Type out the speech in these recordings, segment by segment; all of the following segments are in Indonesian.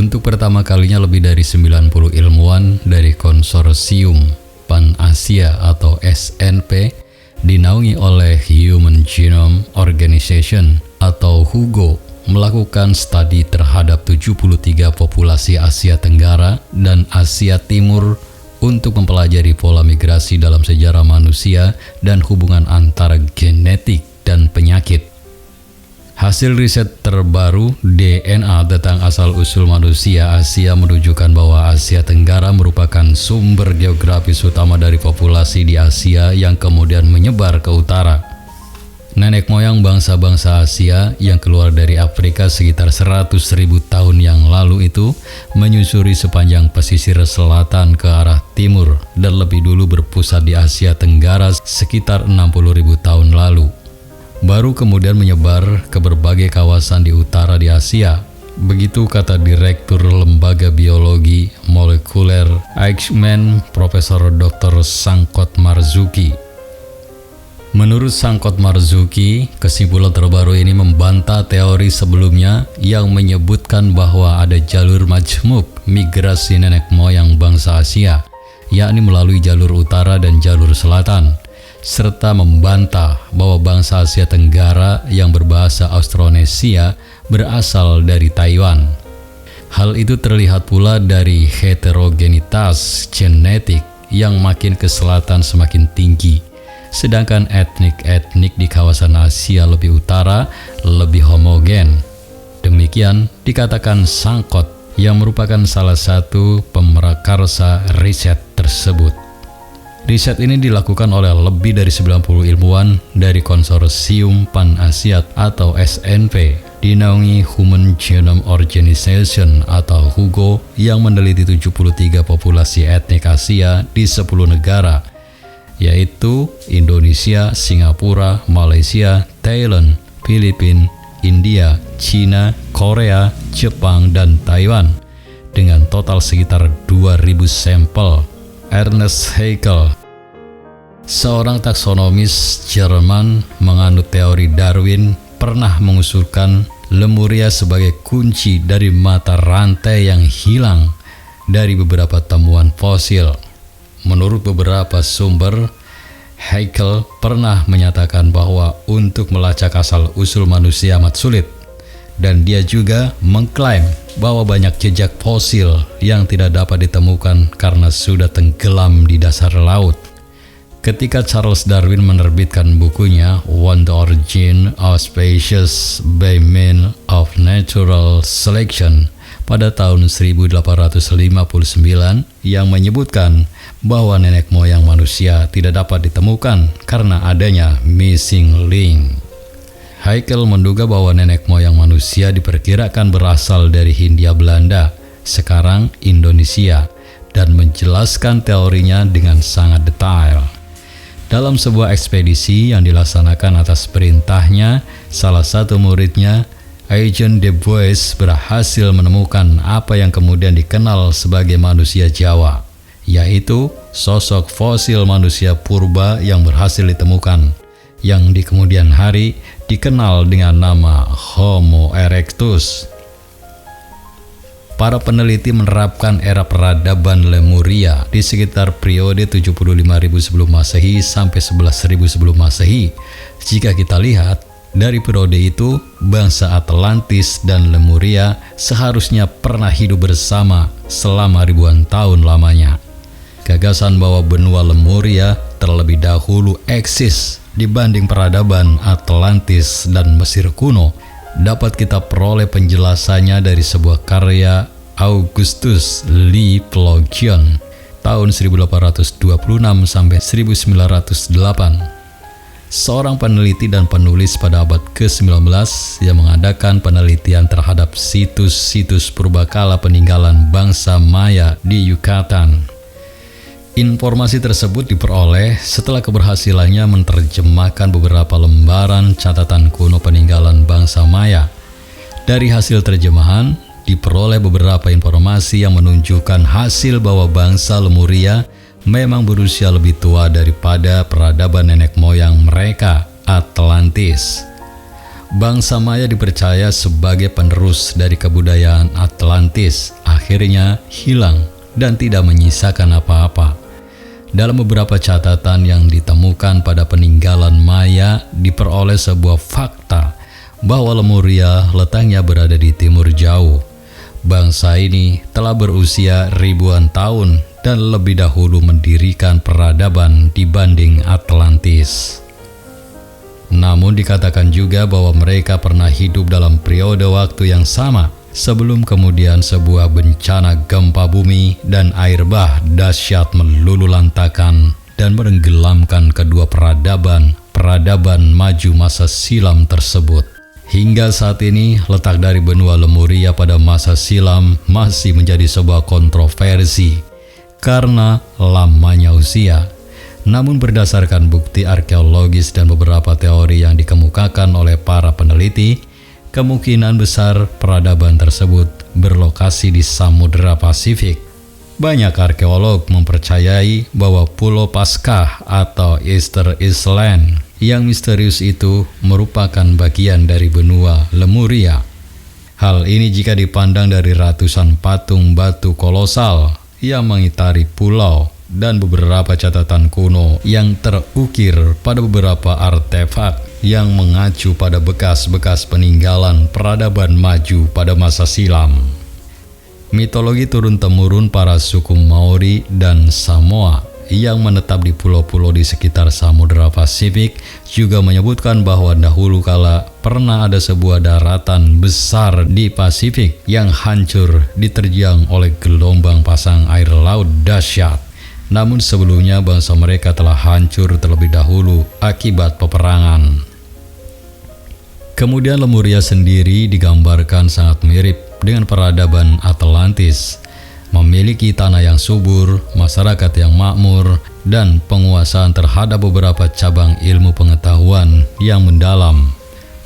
Untuk pertama kalinya lebih dari 90 ilmuwan dari Konsorsium Pan-Asia atau SNP dinaungi oleh Human Genome Organization atau HUGO melakukan studi terhadap 73 populasi Asia Tenggara dan Asia Timur untuk mempelajari pola migrasi dalam sejarah manusia dan hubungan antara genetik dan penyakit. Hasil riset terbaru DNA tentang asal-usul manusia Asia menunjukkan bahwa Asia Tenggara merupakan sumber geografis utama dari populasi di Asia yang kemudian menyebar ke utara. Nenek moyang bangsa-bangsa Asia yang keluar dari Afrika sekitar 100.000 tahun yang lalu itu menyusuri sepanjang pesisir selatan ke arah timur dan lebih dulu berpusat di Asia Tenggara sekitar 60.000 tahun lalu. Baru kemudian menyebar ke berbagai kawasan di utara di Asia. Begitu kata Direktur Lembaga Biologi Molekuler Eichmann, Profesor Dr. Sangkot Marzuki. Menurut Sangkot Marzuki, kesimpulan terbaru ini membantah teori sebelumnya yang menyebutkan bahwa ada jalur majmuk migrasi nenek moyang bangsa Asia, yakni melalui jalur utara dan jalur selatan, serta membantah bahwa bangsa Asia Tenggara yang berbahasa Austronesia berasal dari Taiwan. Hal itu terlihat pula dari heterogenitas genetik yang makin ke selatan semakin tinggi, sedangkan etnik-etnik di kawasan Asia lebih utara lebih homogen. Demikian dikatakan Sangkot yang merupakan salah satu pemrakarsa riset tersebut. Riset ini dilakukan oleh lebih dari 90 ilmuwan dari Konsorsium Pan-Asia atau SNP, dinaungi Human Genome Organization atau HUGO yang meneliti 73 populasi etnik Asia di 10 negara, yaitu Indonesia, Singapura, Malaysia, Thailand, Filipina, India, China, Korea, Jepang, dan Taiwan, dengan total sekitar 2.000 sampel. Ernest Haeckel, seorang taksonomis Jerman menganut teori Darwin, pernah mengusulkan Lemuria sebagai kunci dari mata rantai yang hilang dari beberapa temuan fosil. Menurut beberapa sumber, Haeckel pernah menyatakan bahwa untuk melacak asal-usul manusia amat sulit, dan dia juga mengklaim bahwa banyak jejak fosil yang tidak dapat ditemukan karena sudah tenggelam di dasar laut. Ketika Charles Darwin menerbitkan bukunya On the Origin of Species by Means of Natural Selection pada tahun 1859 yang menyebutkan bahwa nenek moyang manusia tidak dapat ditemukan karena adanya missing link. Haeckel menduga bahwa nenek moyang manusia diperkirakan berasal dari Hindia Belanda, sekarang Indonesia, dan menjelaskan teorinya dengan sangat detail. Dalam sebuah ekspedisi yang dilaksanakan atas perintahnya, salah satu muridnya, Eugene de Bois, berhasil menemukan apa yang kemudian dikenal sebagai manusia Jawa, yaitu sosok fosil manusia purba yang berhasil ditemukan, yang di kemudian hari dikenal dengan nama Homo erectus. Para peneliti menerapkan era peradaban Lemuria di sekitar periode 75.000 sebelum Masehi sampai 11.000 sebelum Masehi. Jika kita lihat, dari periode itu, bangsa Atlantis dan Lemuria seharusnya pernah hidup bersama selama ribuan tahun lamanya. Gagasan bahwa benua Lemuria terlebih dahulu eksis dibanding peradaban Atlantis dan Mesir kuno dapat kita peroleh penjelasannya dari sebuah karya Augustus Lee Plogion tahun 1826 sampai 1908. Seorang peneliti dan penulis pada abad ke-19 yang mengadakan penelitian terhadap situs-situs purbakala peninggalan bangsa Maya di Yucatan. Informasi tersebut diperoleh setelah keberhasilannya menerjemahkan beberapa lembaran catatan kuno peninggalan bangsa Maya. Dari hasil terjemahan, diperoleh beberapa informasi yang menunjukkan hasil bahwa bangsa Lemuria memang berusia lebih tua daripada peradaban nenek moyang mereka, Atlantis. Bangsa Maya dipercaya sebagai penerus dari kebudayaan Atlantis, akhirnya hilang dan tidak menyisakan apa-apa. Dalam beberapa catatan yang ditemukan pada peninggalan Maya, diperoleh sebuah fakta bahwa Lemuria letaknya berada di timur jauh. Bangsa ini telah berusia ribuan tahun dan lebih dahulu mendirikan peradaban dibanding Atlantis. Namun dikatakan juga bahwa mereka pernah hidup dalam periode waktu yang sama sebelum kemudian sebuah bencana gempa bumi dan air bah dahsyat meluluhlantakkan dan menenggelamkan kedua peradaban maju masa silam tersebut. Hingga saat ini, letak dari benua Lemuria pada masa silam masih menjadi sebuah kontroversi karena lamanya usia. Namun berdasarkan bukti arkeologis dan beberapa teori yang dikemukakan oleh para peneliti, kemungkinan besar peradaban tersebut berlokasi di Samudra Pasifik. Banyak arkeolog mempercayai bahwa Pulau Paskah atau Easter Island yang misterius itu merupakan bagian dari benua Lemuria. Hal ini jika dipandang dari ratusan patung batu kolosal yang mengitari pulau dan beberapa catatan kuno yang terukir pada beberapa artefak yang mengacu pada bekas-bekas peninggalan peradaban maju pada masa silam. Mitologi turun-temurun para suku Maori dan Samoa yang menetap di pulau-pulau di sekitar Samudra Pasifik juga menyebutkan bahwa dahulu kala pernah ada sebuah daratan besar di Pasifik yang hancur diterjang oleh gelombang pasang air laut dahsyat. Namun sebelumnya bangsa mereka telah hancur terlebih dahulu akibat peperangan. Kemudian Lemuria sendiri digambarkan sangat mirip dengan peradaban Atlantis, memiliki tanah yang subur, masyarakat yang makmur, dan penguasaan terhadap beberapa cabang ilmu pengetahuan yang mendalam.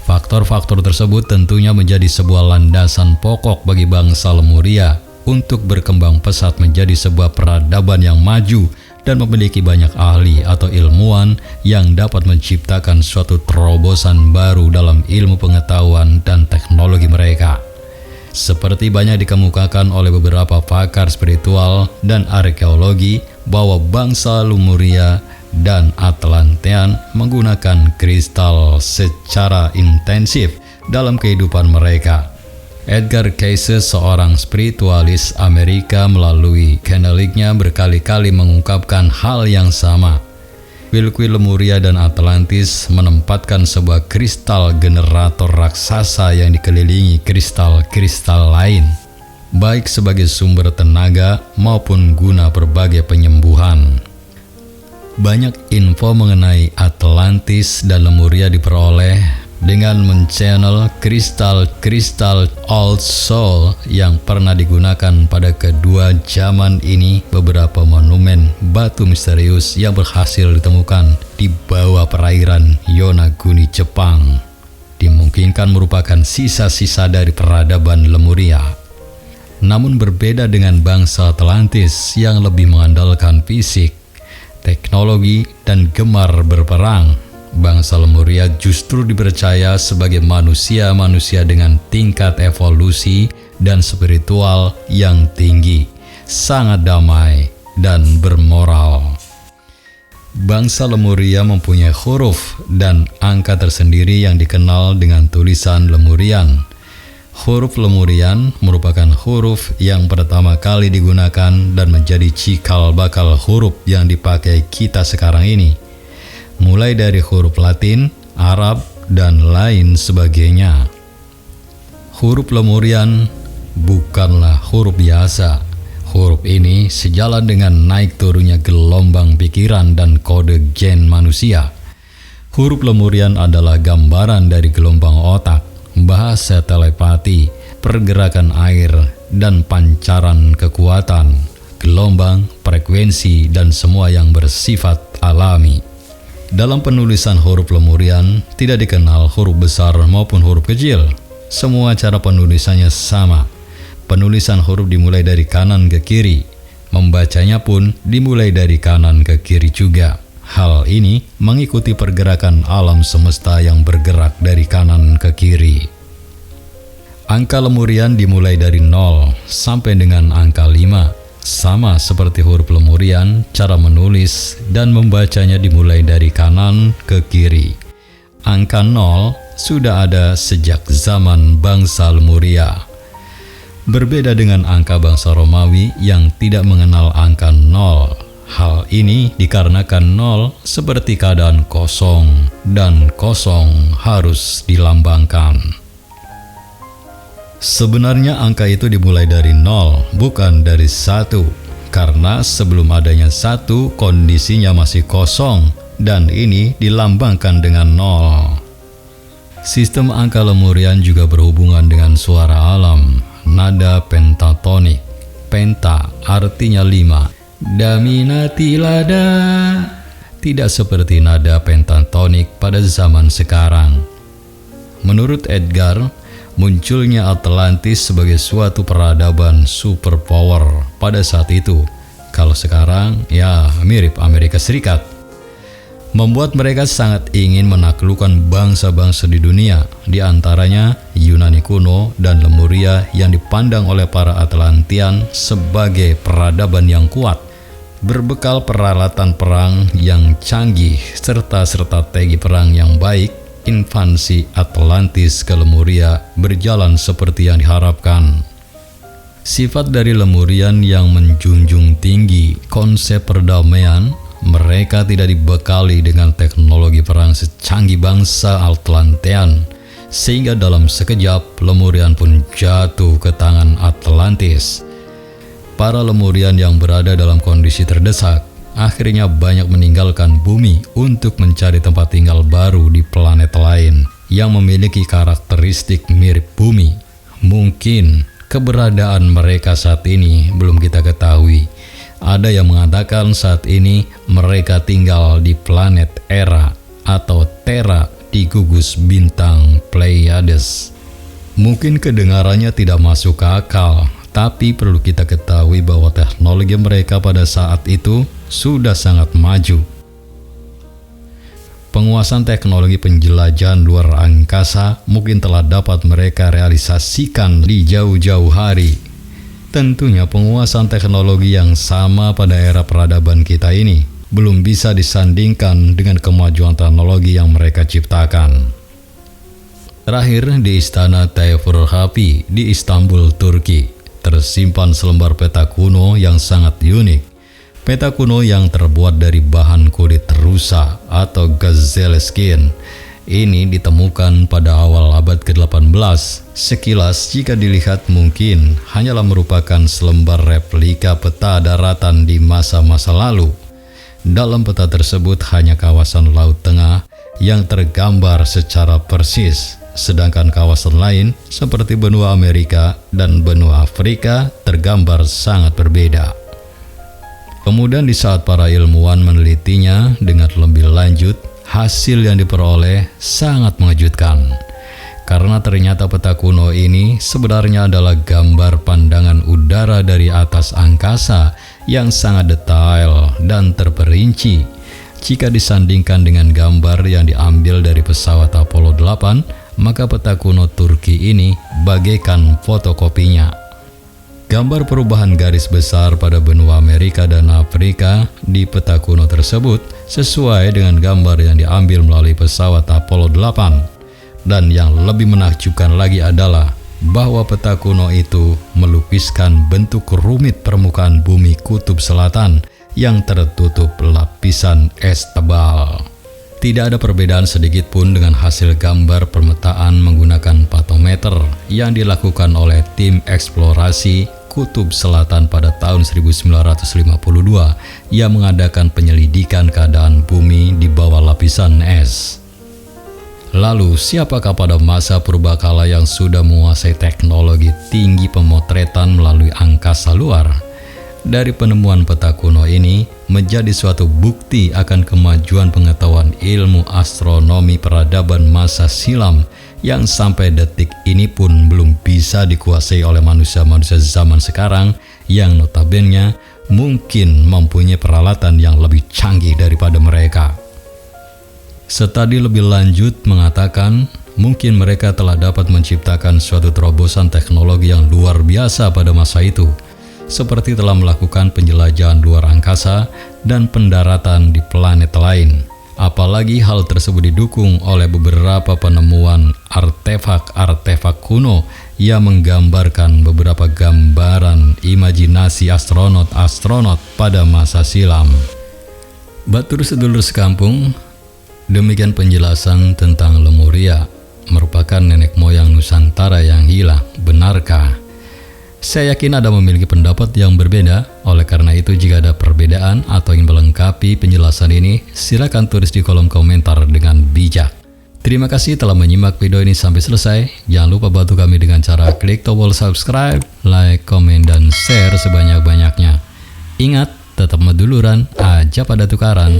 Faktor-faktor tersebut tentunya menjadi sebuah landasan pokok bagi bangsa Lemuria untuk berkembang pesat menjadi sebuah peradaban yang maju dan memiliki banyak ahli atau ilmuwan yang dapat menciptakan suatu terobosan baru dalam ilmu pengetahuan dan teknologi mereka. Seperti banyak dikemukakan oleh beberapa pakar spiritual dan arkeologi bahwa bangsa Lemuria dan Atlantean menggunakan kristal secara intensif dalam kehidupan mereka. Edgar Cayce, seorang spiritualis Amerika, melalui channeling-nya berkali-kali mengungkapkan hal yang sama. Wilkwi Lemuria dan Atlantis menempatkan sebuah kristal generator raksasa yang dikelilingi kristal-kristal lain, baik sebagai sumber tenaga maupun guna berbagai penyembuhan. Banyak info mengenai Atlantis dan Lemuria diperoleh dengan men-channel kristal-kristal Old Soul yang pernah digunakan pada kedua zaman ini. Beberapa monumen batu misterius yang berhasil ditemukan di bawah perairan Yonaguni, Jepang dimungkinkan merupakan sisa-sisa dari peradaban Lemuria. Namun berbeda dengan bangsa Atlantis yang lebih mengandalkan fisik, teknologi, dan gemar berperang, bangsa Lemuria justru dipercaya sebagai manusia-manusia dengan tingkat evolusi dan spiritual yang tinggi, sangat damai, dan bermoral. Bangsa Lemuria mempunyai huruf dan angka tersendiri yang dikenal dengan tulisan Lemurian. Huruf Lemurian merupakan huruf yang pertama kali digunakan dan menjadi cikal bakal huruf yang dipakai kita sekarang ini, mulai dari huruf Latin, Arab, dan lain sebagainya. Huruf Lemurian bukanlah huruf biasa. Huruf ini sejalan dengan naik turunnya gelombang pikiran dan kode gen manusia. Huruf Lemurian adalah gambaran dari gelombang otak, bahasa telepati, pergerakan air, dan pancaran kekuatan, gelombang, frekuensi, dan semua yang bersifat alami. Dalam penulisan huruf Lemurian, tidak dikenal huruf besar maupun huruf kecil. Semua cara penulisannya sama. Penulisan huruf dimulai dari kanan ke kiri. Membacanya pun dimulai dari kanan ke kiri juga. Hal ini mengikuti pergerakan alam semesta yang bergerak dari kanan ke kiri. Angka Lemurian dimulai dari 0 sampai dengan angka 5. Sama seperti huruf Lemurian, cara menulis dan membacanya dimulai dari kanan ke kiri. Angka 0 sudah ada sejak zaman bangsa Lemuria. Berbeda dengan angka bangsa Romawi yang tidak mengenal angka 0. Hal ini dikarenakan 0 seperti keadaan kosong dan kosong harus dilambangkan. Sebenarnya angka itu dimulai dari 0, bukan dari 1. Karena sebelum adanya 1, kondisinya masih kosong dan ini dilambangkan dengan 0. Sistem angka Lemurian juga berhubungan dengan suara alam, nada pentatonik. Penta artinya 5. Daminatilada. Tidak seperti nada pentatonik pada zaman sekarang. Menurut Edgar, munculnya Atlantis sebagai suatu peradaban superpower pada saat itu. Kalau sekarang, ya mirip Amerika Serikat. Membuat mereka sangat ingin menaklukkan bangsa-bangsa di dunia, di antaranya Yunani kuno dan Lemuria yang dipandang oleh para Atlantean sebagai peradaban yang kuat, berbekal peralatan perang yang canggih serta strategi perang yang baik. Invasi Atlantis ke Lemuria berjalan seperti yang diharapkan. Sifat dari Lemurian yang menjunjung tinggi konsep perdamaian, mereka tidak dibekali dengan teknologi perang secanggih bangsa Atlantean, sehingga dalam sekejap Lemurian pun jatuh ke tangan Atlantis. Para Lemurian yang berada dalam kondisi terdesak akhirnya banyak meninggalkan bumi untuk mencari tempat tinggal baru di planet lain yang memiliki karakteristik mirip bumi. Mungkin keberadaan mereka saat ini belum kita ketahui. Ada yang mengatakan saat ini mereka tinggal di planet Era atau Terra di gugus bintang Pleiades. Mungkin kedengarannya tidak masuk ke akal, tapi perlu kita ketahui bahwa teknologi mereka pada saat itu sudah sangat maju. Penguasaan teknologi penjelajahan luar angkasa mungkin telah dapat mereka realisasikan di jauh-jauh hari. Tentunya penguasaan teknologi yang sama pada era peradaban kita ini belum bisa disandingkan dengan kemajuan teknologi yang mereka ciptakan. Terakhir, di Istana Teyfurhapi di Istanbul, Turki, tersimpan selembar peta kuno yang sangat unik. Peta kuno yang terbuat dari bahan kulit rusa atau gazelle skin. Ini ditemukan pada awal abad ke-18. Sekilas jika dilihat mungkin hanyalah merupakan selembar replika peta daratan di masa-masa lalu. Dalam peta tersebut hanya kawasan Laut Tengah yang tergambar secara persis, sedangkan kawasan lain seperti benua Amerika dan benua Afrika tergambar sangat berbeda. Kemudian di saat para ilmuwan menelitinya dengan lebih lanjut, hasil yang diperoleh sangat mengejutkan. Karena ternyata peta kuno ini sebenarnya adalah gambar pandangan udara dari atas angkasa yang sangat detail dan terperinci. Jika disandingkan dengan gambar yang diambil dari pesawat Apollo 8, maka peta kuno Turki ini bagaikan fotokopinya. Gambar perubahan garis besar pada benua Amerika dan Afrika di peta kuno tersebut sesuai dengan gambar yang diambil melalui pesawat Apollo 8. Dan yang lebih menakjubkan lagi adalah bahwa peta kuno itu melukiskan bentuk rumit permukaan bumi kutub selatan yang tertutup lapisan es tebal. Tidak ada perbedaan sedikit pun dengan hasil gambar pemetaan menggunakan patometer yang dilakukan oleh tim eksplorasi Kutub Selatan pada tahun 1952 yang mengadakan penyelidikan keadaan bumi di bawah lapisan es. Lalu, siapakah pada masa purbakala yang sudah menguasai teknologi tinggi pemotretan melalui angkasa luar? Dari penemuan peta kuno ini menjadi suatu bukti akan kemajuan pengetahuan ilmu astronomi peradaban masa silam yang sampai detik ini pun belum bisa dikuasai oleh manusia-manusia zaman sekarang yang notabene mungkin mempunyai peralatan yang lebih canggih daripada mereka. Studi lebih lanjut mengatakan, mungkin mereka telah dapat menciptakan suatu terobosan teknologi yang luar biasa pada masa itu, seperti telah melakukan penjelajahan luar angkasa dan pendaratan di planet lain. Apalagi hal tersebut didukung oleh beberapa penemuan artefak-artefak kuno yang menggambarkan beberapa gambaran imajinasi astronot-astronot pada masa silam. Batur sedulur sekampung, demikian penjelasan tentang Lemuria, merupakan nenek moyang Nusantara yang hilang. Benarkah? Saya yakin Anda memiliki pendapat yang berbeda. Oleh karena itu, jika ada perbedaan atau ingin melengkapi penjelasan ini, silakan tulis di kolom komentar dengan bijak. Terima kasih telah menyimak video ini sampai selesai. Jangan lupa bantu kami dengan cara klik tombol subscribe, like, komen, dan share sebanyak-banyaknya. Ingat, tetap meduluran aja pada tukaran.